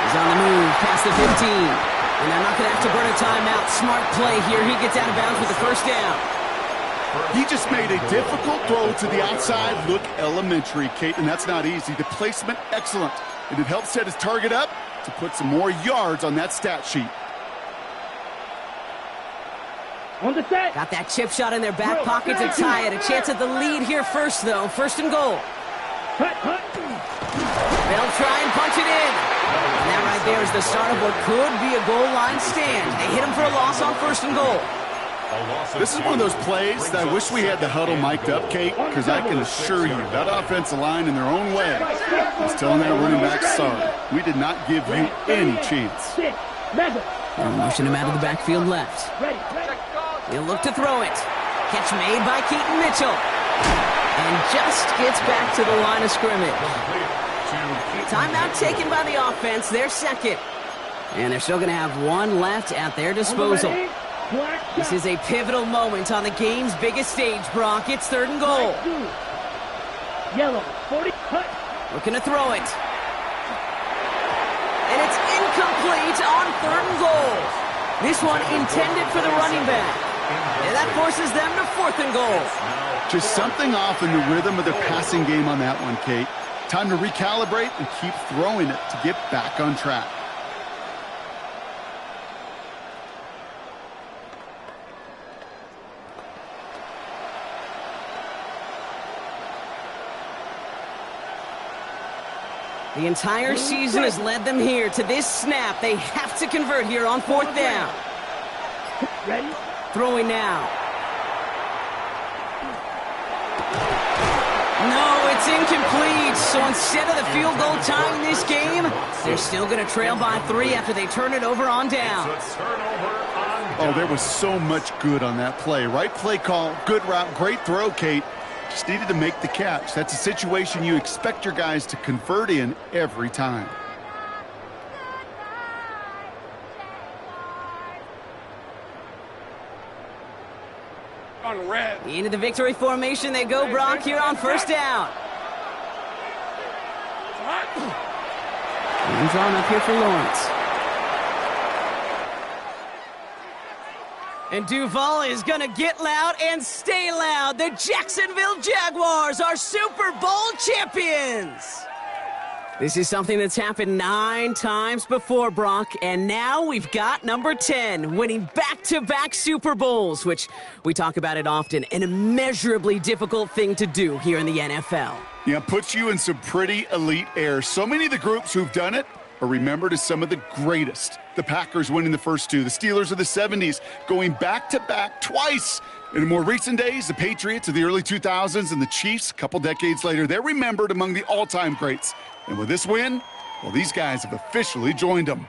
He's on the move past the 15. And they're not going to have to burn a timeout. Smart play here. He gets out of bounds with the 1st down. He just made a difficult throw to the outside. Look elementary, Kate, and that's not easy. The placement, excellent. And it helped set his target up to put some more yards on that stat sheet. On the set. Got that chip shot in their back pocket to tie it. A chance at the lead here first, though. 1st and goal. Cut. They'll try and punch it in. And that right there is the start of what could be a goal line stand. They hit him for a loss on 1st and goal. This is one of those plays that I wish we had the huddle mic'd up, Kate, because I can assure you that offensive line in their own way is telling that running back, sorry, we did not give you any chance. They'll motion him out of the backfield left. He'll look to throw it. Catch made by Keaton Mitchell. And just gets back to the line of scrimmage. Timeout taken by the offense, their 2nd. And they're still going to have 1 left at their disposal. This is a pivotal moment on the game's biggest stage, Brock. It's 3rd and goal. Yellow, 40, cut. Looking to throw it. And it's incomplete on 3rd and goal. This one intended for the running back. And that forces them to 4th and goal. Just something off in the rhythm of their passing game on that one, Kate. Time to recalibrate and keep throwing it to get back on track. The entire season has led them here to this snap. They have to convert here on 4th down. Ready? Throwing now. No, it's incomplete. So instead of the field goal tying this game, they're still going to trail by 3 after they turn it over on down. Oh, there was so much good on that play. Right play call, good route, great throw, Kate. Just needed to make the catch. That's a situation you expect your guys to convert in every time. On red. Into the victory formation they go, Brock, here on 1st down. And drawn up here for Lawrence. And Duval is going to get loud and stay loud. The Jacksonville Jaguars are Super Bowl champions. This is something that's happened 9 times before, Brock, and now we've got number 10, winning back-to-back Super Bowls, which we talk about it often, an immeasurably difficult thing to do here in the NFL. Yeah, puts you in some pretty elite air. So many of the groups who've done it are remembered as some of the greatest. The Packers winning the first two, the Steelers of the 70s going back-to-back twice. In more recent days, the Patriots of the early 2000s and the Chiefs a couple decades later, they're remembered among the all-time greats. And with this win, well, these guys have officially joined them.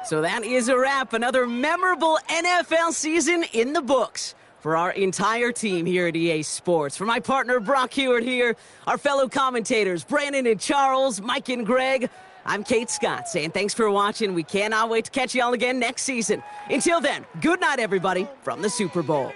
So that is a wrap. Another memorable NFL season in the books for our entire team here at EA Sports. For my partner, Brock Hewitt here, our fellow commentators, Brandon and Charles, Mike and Greg, I'm Kate Scott saying thanks for watching. We cannot wait to catch you all again next season. Until then, good night, everybody, from the Super Bowl.